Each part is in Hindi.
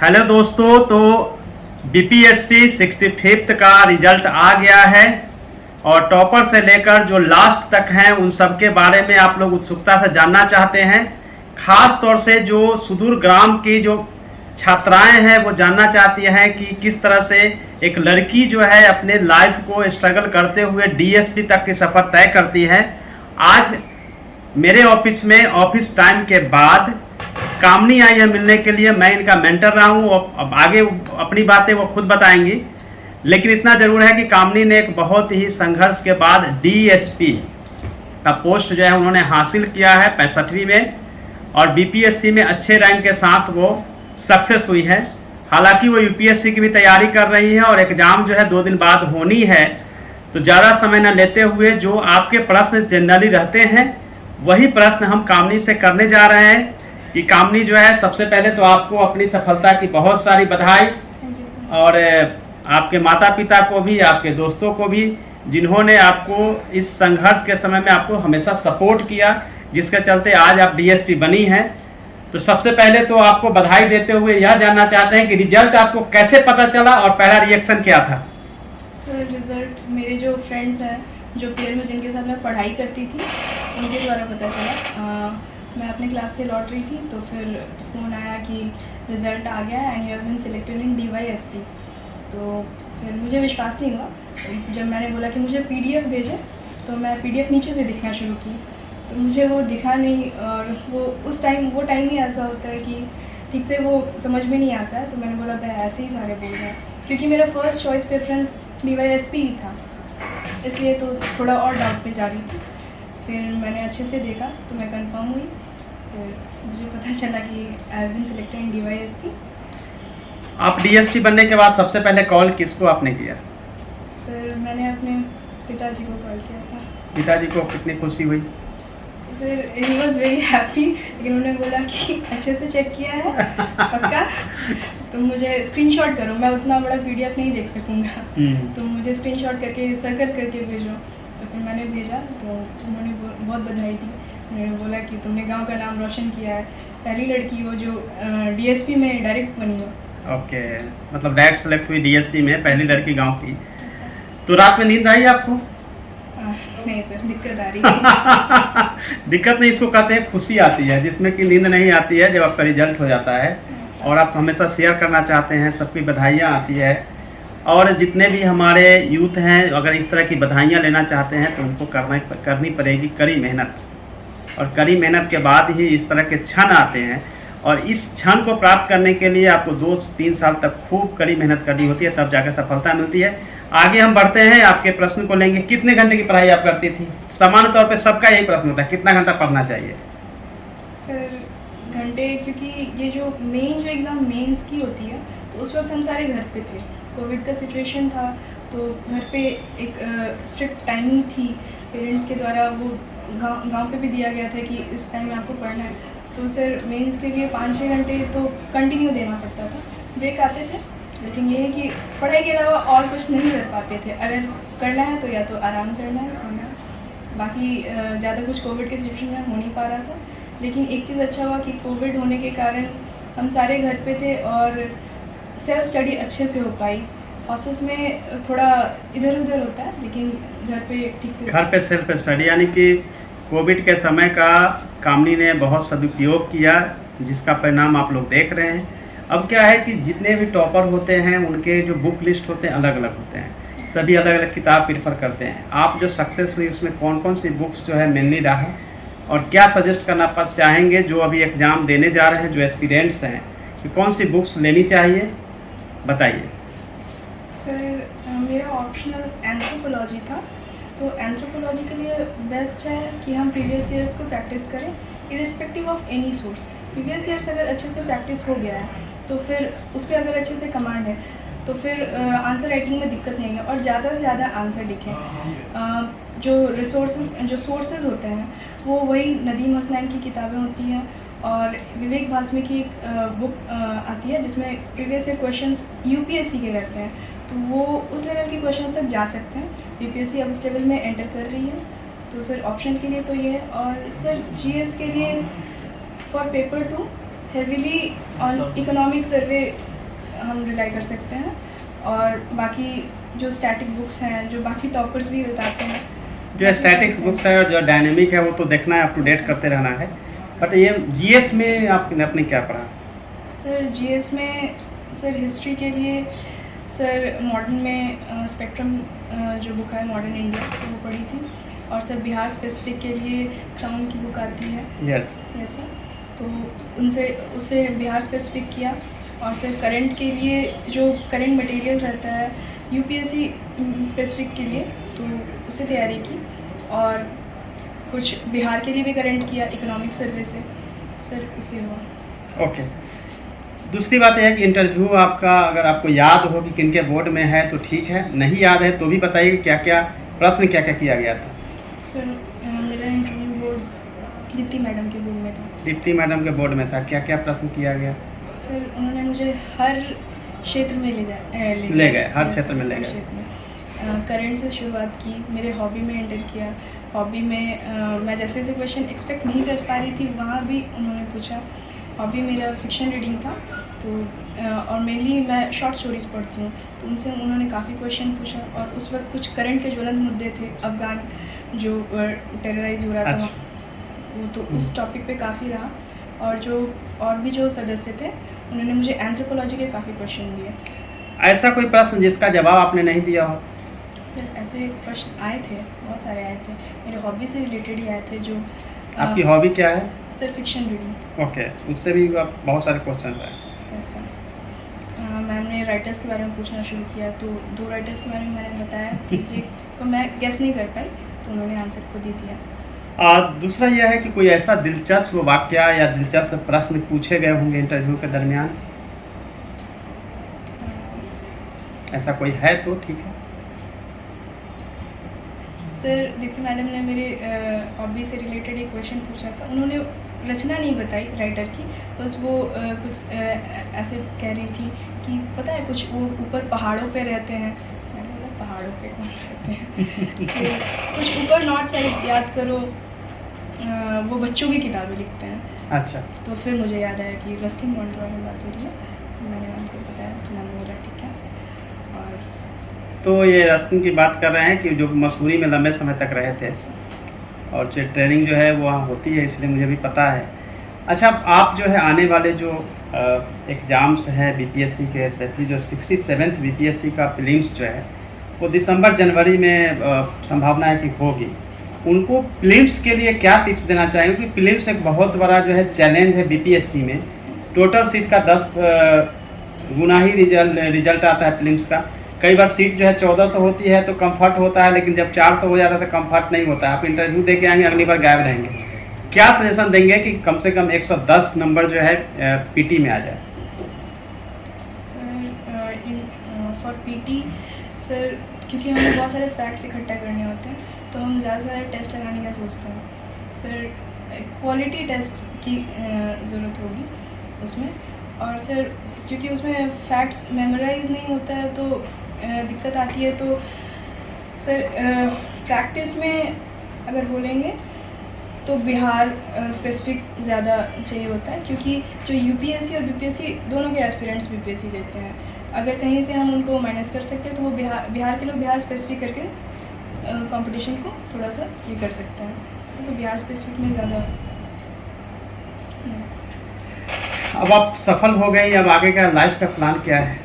हेलो दोस्तों, तो बीपीएससी 65th का रिजल्ट आ गया है और टॉपर से लेकर जो लास्ट तक हैं उन सब के बारे में आप लोग उत्सुकता से जानना चाहते हैं। खास तौर से जो सुदूर ग्राम की जो छात्राएं हैं वो जानना चाहती हैं कि किस तरह से एक लड़की जो है अपने लाइफ को स्ट्रगल करते हुए डीएसपी तक की सफ़र तय करती है। आज मेरे ऑफिस में ऑफिस टाइम के बाद कामनी आई है मिलने के लिए। मैं इनका मेंटर रहा हूँ। अब आगे अपनी बातें वो खुद बताएंगी, लेकिन इतना ज़रूर है कि कामनी ने एक बहुत ही संघर्ष के बाद डीएसपी का पोस्ट जो है उन्होंने हासिल किया है 65वीं में, और बीपीएससी में अच्छे रैंक के साथ वो सक्सेस हुई है। हालांकि वो यूपीएससी की भी तैयारी कर रही है और एग्ज़ाम जो है 2 दिन बाद होनी है। तो ज़्यादा समय न लेते हुए जो आपके प्रश्न जनरली रहते हैं वही प्रश्न हम कामनी से करने जा रहे हैं। कि कामनी जो है, सबसे पहले तो आपको अपनी सफलता की बहुत सारी बधाई, और आपके माता पिता को भी, आपके दोस्तों को भी, जिन्होंने आपको इस संघर्ष के समय में आपको हमेशा सपोर्ट किया, जिसके चलते आज आप डीएसपी बनी हैं। तो सबसे पहले तो आपको बधाई देते हुए यह जानना चाहते हैं कि रिजल्ट आपको कैसे पता चला और पहला रिएक्शन क्या था? सर, रिजल्ट मेरे जो फ्रेंड्स हैं, जो पेयर में जिनके साथ मैं पढ़ाई करती थी, उनके द्वारा पता चला। मैं अपने क्लास से लौट रही थी तो फिर फ़ोन आया कि रिज़ल्ट आ गया and you have been selected in DYSP। तो फिर मुझे विश्वास नहीं हुआ। जब मैंने बोला कि मुझे PDF भेजें तो मैं PDF नीचे से दिखना शुरू की, तो मुझे वो दिखा नहीं। और वो वो टाइम ही ऐसा होता है कि ठीक से वो समझ में नहीं आता है। तो मैंने बोला मैं ऐसे ही सारे बोल रहे हैं, क्योंकि मेरा फर्स्ट चॉइस प्रेफरेंस DYSP ही था, इसलिए तो थोड़ा और डाउट पे जा रही थी। फिर मैंने अच्छे से देखा तो मैं कंफर्म हुई। फिर मुझे पता चला कि I have been selected in DYSP। आप डीएसपी बनने के बाद सबसे पहले कॉल किसको आपने किया? सर, मैंने अपने पिताजी को कॉल किया था। पिताजी को कितनी खुशी हुई? Sir, he was very happy, लेकिन उन्होंने बोला कि अच्छे से चेक किया है पक्का, तो मुझे स्क्रीनशॉट करो, मैं उतना बड़ा PDF नहीं देख सकूँगा, तो मुझे स्क्रीनशॉट करके सर्कल करके भेजो। तो फिर मैंने भेजा तो उन्होंने बहुत बधाई दी। उन्होंने बोला कि तुमने गांव का नाम रोशन किया है, पहली लड़की हो जो DSP में डायरेक्ट बनी हो। ओके, मतलब डायरेक्ट सेलेक्ट हुई डीएसपी में, पहली लड़की गांव की। तो रात में नींद आई आपको? नहीं सर, दिक्कत आ रही है। दिक्कत नहीं, इसको कहते हैं खुशी आती है, जिसमें कि नींद नहीं आती है जब आपका रिजल्ट हो जाता है और आप हमेशा शेयर करना चाहते हैं, सबकी बधाइयाँ आती है। और जितने भी हमारे यूथ हैं अगर इस तरह की बधाइयाँ लेना चाहते हैं तो उनको करनी पड़ेगी कड़ी मेहनत, और कड़ी मेहनत के बाद ही इस तरह के क्षण आते हैं। और इस क्षण को प्राप्त करने के लिए आपको 2-3 साल तक खूब कड़ी मेहनत करनी होती है, तब जाकर सफलता मिलती है। आगे हम बढ़ते हैं, आपके प्रश्न को लेंगे। कितने घंटे की पढ़ाई आप करती थी? सामान्य तौर पे सबका यही प्रश्न होता है, कितना घंटा पढ़ना चाहिए? सर, घंटे, क्योंकि ये जो एग्ज़ाम मेंस की होती है तो उस वक्त हम सारे घर पे थे, कोविड का सिचुएशन था, तो घर पे एक स्ट्रिक्ट टाइमिंग थी पेरेंट्स के द्वारा। वो गांव पे भी दिया गया था कि इस टाइम में आपको पढ़ना है। तो सर, मेंस के लिए 5-6 घंटे तो कंटिन्यू देना पड़ता था। ब्रेक आते थे, लेकिन ये है कि पढ़ाई के अलावा और कुछ नहीं कर पाते थे। अगर करना है तो या तो आराम करना है, सोना, बाकी ज़्यादा कुछ कोविड के सिचुएशन में हो नहीं पा रहा था। लेकिन एक चीज़ अच्छा हुआ कि कोविड होने के कारण हम सारे घर पे थे और सेल्फ स्टडी अच्छे से हो पाई। हॉस्टल्स में थोड़ा इधर उधर होता है, लेकिन घर पे ठीक से, घर पे सेल्फ स्टडी, यानी कि कोविड के समय का कामनी ने बहुत सदुपयोग किया, जिसका परिणाम आप लोग देख रहे हैं। अब क्या है कि जितने भी टॉपर होते हैं उनके जो बुक लिस्ट होते हैं अलग अलग होते हैं, सभी अलग अलग किताब प्रीफर करते हैं। आप जो सक्सेस हुई उसमें कौन कौन सी बुक्स जो है मेनली रहा, और क्या सजेस्ट करना चाहेंगे जो अभी एग्ज़ाम देने जा रहे हैं, जो एस्पिरेंट्स हैं, कि कौन सी बुक्स लेनी चाहिए, बताइए। सर, मेरा ऑप्शनल एंथ्रोपोलॉजी था, तो एंथ्रोपोलॉजी के लिए बेस्ट है कि हम प्रीवियस ईयर्स को प्रैक्टिस करें irrespective of any source. Previous years अगर अच्छे से प्रैक्टिस हो गया है तो फिर उस पर अगर अच्छे से कमांड है तो फिर आंसर राइटिंग में दिक्कत नहीं है, और ज़्यादा से ज़्यादा आंसर लिखें। जो सोर्सेज होते हैं वो वही नदीम हसनैन की किताबें होती हैं, और विवेक भास्मे की एक बुक आती है जिसमें प्रीवियस ईयर क्वेश्चंस UPSC के रहते हैं, तो वो उस लेवल के क्वेश्चंस तक जा सकते हैं। UPSC अब उस लेवल में एंटर कर रही है, तो सर ऑप्शन के लिए तो ये है। और सर, GS के लिए for paper 2 heavily on economic survey हम रिलाई कर सकते हैं। और बाकी जो स्टैटिक बुक्स हैं, जो बाकी टॉपर्स भी बताते हैं, जो स्टैटिक्स बुक्स है और जो डायनेमिक है वो तो देखना है, अप टू डेट करते रहना है। बट ये जीएस में आपने क्या पढ़ा? सर जीएस में सर हिस्ट्री के लिए सर मॉडर्न में स्पेक्ट्रम जो बुक है मॉडर्न इंडिया वो पढ़ी थी। और सर बिहार स्पेसिफिक के लिए क्राउन की बुक आती है। यस यस सर, तो उससे बिहार स्पेसिफिक किया। और सर करंट के लिए जो करंट मटेरियल रहता है यूपीएससी स्पेसिफिक के लिए, तो उससे तैयारी की। और कुछ बिहार के लिए भी करंट किया इकोनॉमिक सर्वे से, सर उससे हुआ। ओके। दूसरी बात यह है कि इंटरव्यू आपका अगर आपको याद हो कि किनके बोर्ड में है तो ठीक है, नहीं याद है तो भी बताइए कि क्या क्या प्रश्न क्या क्या किया गया था। सर मेरा इंटरव्यू बोर्ड दीप्ति मैडम के बोर्ड में था। दीप्ति मैडम के बोर्ड में था, क्या क्या प्रश्न किया गया? सर उन्होंने मुझे हर क्षेत्र में ले गए, हर क्षेत्र में ले गए। करंट से शुरुआत की, मेरे हॉबी में एंटर किया। हॉबी में मैं जैसे जैसे क्वेश्चन एक्सपेक्ट नहीं कर पा रही थी वहाँ भी उन्होंने पूछा। हॉबी मेरा फिक्शन रीडिंग था, तो और मेनली मैं शॉर्ट स्टोरीज़ पढ़ती हूँ, तो उनसे उन्होंने काफ़ी क्वेश्चन पूछा। और उस वक्त कुछ करंट के ज्वलंत मुद्दे थे, अफ़गान जो टेरराइज हो रहा था। अच्छा। वो तो उस टॉपिक पे काफ़ी रहा। और भी जो सदस्य थे उन्होंने मुझे एंथ्रोपोलॉजी के काफ़ी क्वेश्चन दिए। ऐसा कोई प्रश्न जिसका जवाब आपने नहीं दिया हो? सर ऐसे प्रश्न आए थे, बहुत सारे आए थे, मेरे हॉबी से रिलेटेड ही आए थे। जो आपकी हॉबी क्या है? Sir fiction reading. ओके, उससे भी बहुत सारे क्वेश्चन आए। ऐसा मैम ने राइटर्स के बारे में पूछना शुरू किया, तो 2 राइटर्स के बारे में मैंने बताया, तीसरे को मैं गेस नहीं कर पाई, तो उन्होंने आंसर को दे दिया। दूसरा यह है कि कोई ऐसा दिलचस्प वाक्य या दिलचस्प प्रश्न पूछे गए होंगे इंटरव्यू के दरमियान, ऐसा कोई है तो ठीक है। सर दीप्ति मैडम ने मेरे हॉबी से रिलेटेड एक क्वेश्चन पूछा था। उन्होंने रचना नहीं बताई राइटर की, बस वो कुछ ऐसे कह रही थी कि पता है कुछ वो ऊपर पहाड़ों पे रहते हैं। मैंने बोला पहाड़ों पे कौन रहते हैं? तो कुछ ऊपर नॉर्थ साइड याद करो, वो बच्चों की किताबें लिखते हैं। अच्छा। तो फिर मुझे याद आया कि रस्किन बॉन्ड के बारे में बात हो रही है, तो मैंने उनको बताया, तो मैंने बोला ठीक है। और तो ये रस्किन की बात कर रहे हैं कि जो मसूरी में लंबे समय तक रहे थे, और जो ट्रेनिंग जो है वो वहाँ होती है, इसलिए मुझे भी पता है। अच्छा, आप जो है आने वाले जो एग्ज़ाम्स हैं बीपीएससी के, स्पेशली जो 67th बीपीएससी का प्रीलिम्स जो है वो दिसंबर जनवरी में संभावना है कि होगी। उनको प्रीलिम्स के लिए क्या टिप्स देना चाहेंगे? क्योंकि प्रीलिम्स एक बहुत बड़ा जो है चैलेंज है बीपीएससी में। टोटल सीट का 10 गुना ही रिजल्ट आता है प्रीलिम्स का। कई बार सीट जो है 1400 होती है तो कंफर्ट होता है, लेकिन जब 400 हो जाता है तो कंफर्ट नहीं होता है। आप इंटरव्यू दे के आएंगे, अगली बार गायब रहेंगे। क्या सजेशन देंगे कि कम से कम 110 नंबर जो है पीटी में आ जाए? सर फॉर पीटी सर, क्योंकि हमें बहुत सारे फैक्ट्स इकट्ठा करने होते हैं, तो हम ज़्यादा से ज़्यादा टेस्ट लगाने का सोचते हैं। सर क्वालिटी टेस्ट की ज़रूरत होगी उसमें। और सर क्योंकि उसमें फैक्ट्स मेमोराइज नहीं होता है तो दिक्कत आती है। तो सर प्रैक्टिस में अगर बोलेंगे तो बिहार स्पेसिफिक ज़्यादा चाहिए होता है, क्योंकि जो यूपीएससी और बीपीएससी दोनों के एस्पिरेंट्स बीपीएससी देते हैं। अगर कहीं से हम उनको माइनस कर सकते हैं तो वो बिहार के लोग बिहार स्पेसिफिक करके कंपटीशन को थोड़ा सा ये कर सकते हैं। तो बिहार स्पेसिफिक में ज़्यादा। अब आप सफल हो गई, अब आगे का लाइफ का प्लान क्या है?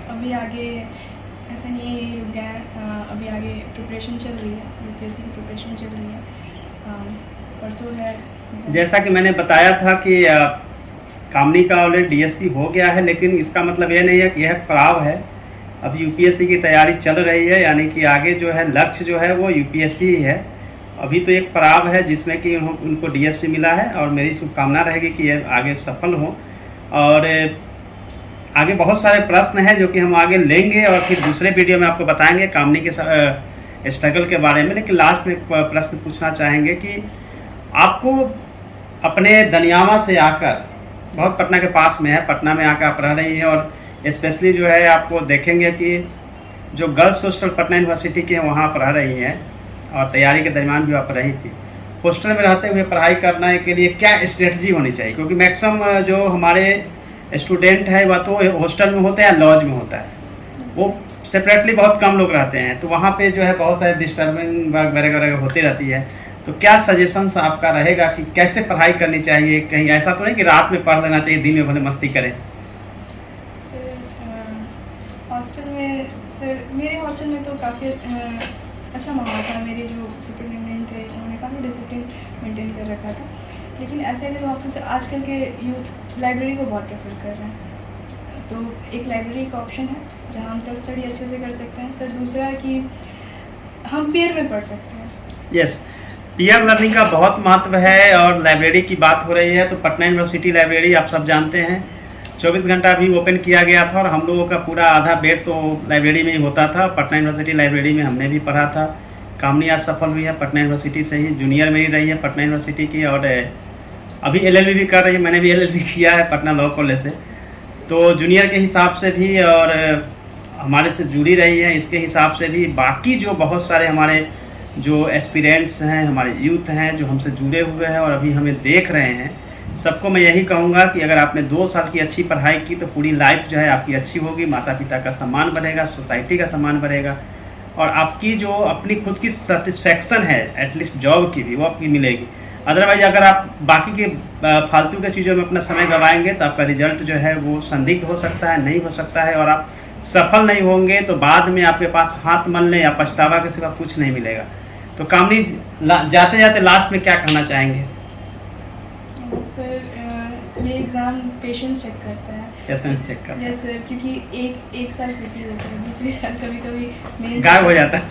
अभी आगे ऐसा नहीं है रुक गया है, अभी आगे प्रिपरेशन चल रही है, यूपीएससी की प्रिपरेशन चल रही है। परसों है। जैसा कि मैंने बताया था कि कामनी का ऑलरेडी डीएसपी हो गया है, लेकिन इसका मतलब ये नहीं है कि यह पड़ाव है। अब यूपीएससी की तैयारी चल रही है, यानी कि आगे जो है लक्ष्य जो है वो यूपीएससी ही है। अभी तो एक पड़ाव है जिसमें कि उनको डीएसपी मिला है, और मेरी शुभकामना रहेगी कि ये आगे सफल हो। और आगे बहुत सारे प्रश्न हैं जो कि हम आगे लेंगे और फिर दूसरे वीडियो में आपको बताएंगे कामनी के स्ट्रगल के बारे में। लेकिन लास्ट में एक प्रश्न पूछना चाहेंगे कि आपको अपने दनियामा से आकर, बहुत पटना के पास में है, पटना में आकर आप रह रही हैं, और स्पेशली जो है आपको देखेंगे कि जो गर्ल्स हॉस्टल पटना यूनिवर्सिटी के हैं वहाँ पर रह रही हैं, और तैयारी के दरमियान भी आप रही थी। हॉस्टल में रहते हुए पढ़ाई करने के लिए क्या स्ट्रेटजी होनी चाहिए? क्योंकि मैक्सिमम जो हमारे स्टूडेंट है वह तो हॉस्टल में होता है या लॉज में होता है, वो सेपरेटली बहुत कम लोग रहते हैं, तो वहाँ पे जो है बहुत सारे डिस्टर्बिंग वगैरह वगैरह होती रहती है। तो क्या सजेशंस आपका रहेगा कि कैसे पढ़ाई करनी चाहिए? कहीं ऐसा तो नहीं कि रात में पढ़ लेना चाहिए, दिन में भले मस्ती करें? सर हॉस्टल में, सर मेरे हॉस्टल में तो काफ़ी अच्छा माहौल था। मेरे जो सुपरिटेंडेंट थे उन्होंने काफ़ी डिसिप्लिन मेंटेन कर रखा था। लेकिन ऐसे अगर हॉस्टल जो आजकल के यूथ लाइब्रेरी को बहुत प्रेफर कर रहे हैं, तो एक लाइब्रेरी का ऑप्शन है जहाँ हम सेल्फ स्टडी अच्छे से कर सकते हैं। सर दूसरा है कि हम पेयर में पढ़ सकते हैं। यस, पीयर लर्निंग का बहुत महत्व है। और लाइब्रेरी की बात हो रही है तो पटना यूनिवर्सिटी लाइब्रेरी आप सब जानते हैं 24 घंटा भी ओपन किया गया था, और हम लोगों का पूरा आधा बेड तो लाइब्रेरी में ही होता था। पटना यूनिवर्सिटी लाइब्रेरी में हमने भी पढ़ा था। कामनी आज सफल हुई है पटना यूनिवर्सिटी से ही, जूनियर में ही रही है पटना यूनिवर्सिटी की, और अभी LLB भी कर रही है। मैंने भी LLB किया है पटना लॉ कॉलेज से, तो जूनियर के हिसाब से भी और हमारे से जुड़ी रही है, इसके हिसाब से भी। बाकी जो बहुत सारे हमारे जो एस्पिरेंट्स हैं, हमारे यूथ हैं जो हमसे जुड़े हुए हैं और अभी हमें देख रहे हैं, सबको मैं यही कहूँगा कि अगर आपने 2 साल की अच्छी पढ़ाई की तो पूरी लाइफ जो है आपकी अच्छी होगी। माता पिता का सम्मान बढ़ेगा, सोसाइटी का सम्मान बढ़ेगा, और आपकी जो अपनी खुद की सेटिस्फैक्शन है एटलीस्ट जॉब की भी, वो आपकी मिलेगी। अदरवाइज अगर आप बाकी के फालतू के चीज़ों में अपना समय गवाएंगे तो आपका रिजल्ट जो है वो संदिग्ध हो सकता है, नहीं हो सकता है, और आप सफल नहीं होंगे तो बाद में आपके पास हाथ मलने या पछतावा के सिवा कुछ नहीं मिलेगा। तो कामनी जाते जाते लास्ट में क्या कहना चाहेंगे? सर ये एग्ज़ाम पेशेंस चेक करता है। पेशेंस चेक करता है। यस सर, क्योंकि एक साल पीटी होता है, दूसरे साल कभी कभी मेंस गायब हो जाता है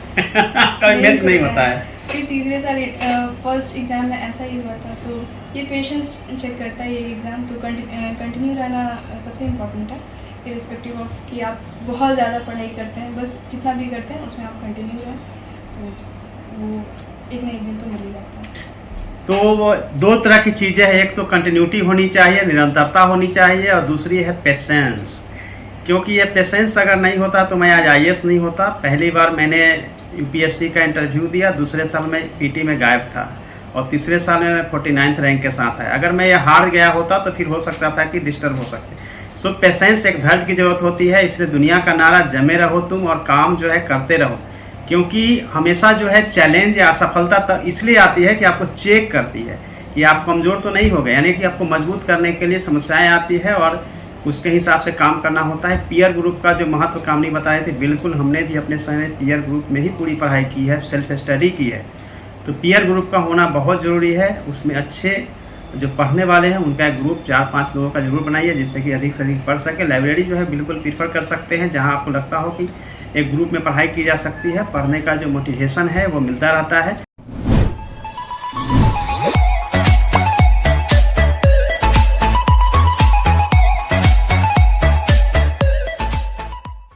कभी मेंस नहीं होता है, फिर तीसरे साल फर्स्ट एग्ज़ाम में ऐसा ही हुआ था। तो ये पेशेंस चेक करता है ये एग्ज़ाम। तो कंटिन्यू रहना सबसे इम्पोर्टेंट है, इरिस्पेक्टिव ऑफ कि आप बहुत ज़्यादा पढ़ाई करते हैं, बस जितना भी करते हैं उसमें आप कंटिन्यू रहें, तो वो एक ना एक दिन तो मिल ही जाता है। तो वो 2 तरह की चीज़ें हैं, एक तो कंटिन्यूटी होनी चाहिए, निरंतरता होनी चाहिए, और दूसरी है पेशेंस। क्योंकि ये पेशेंस अगर नहीं होता तो मैं आज IAS नहीं होता। पहली बार मैंने UPSC का इंटरव्यू दिया, दूसरे साल में PT में गायब था, और तीसरे साल में 49th रैंक के साथ है। अगर मैं ये हार गया होता तो फिर हो सकता था कि डिस्टर्ब हो सकते। सो पेशेंस, एक धैर्य की ज़रूरत होती है। इसलिए दुनिया का नारा जमे रहो तुम, और काम जो है करते रहो, क्योंकि हमेशा जो है चैलेंज या असफलता तब इसलिए आती है कि आपको चेक करती है कि आप कमज़ोर तो नहीं हो गए, यानी कि आपको मजबूत करने के लिए समस्याएं आती है और उसके हिसाब से काम करना होता है। पीयर ग्रुप का जो महत्व कामनी बताए थे, बिल्कुल हमने भी अपने समय में पीयर ग्रुप में ही पूरी पढ़ाई की है, सेल्फ स्टडी की है। तो पीयर ग्रुप का होना बहुत ज़रूरी है। उसमें अच्छे जो पढ़ने वाले हैं उनका एक ग्रुप 4-5 लोगों का जरूर बनाइए, जिससे कि अधिक से अधिक पढ़ सके। लाइब्रेरी जो है बिल्कुल प्रीफर कर सकते हैं, जहां आपको लगता हो कि एक ग्रुप में पढ़ाई की जा सकती है, पढ़ने का जो मोटिवेशन है वो मिलता रहता है।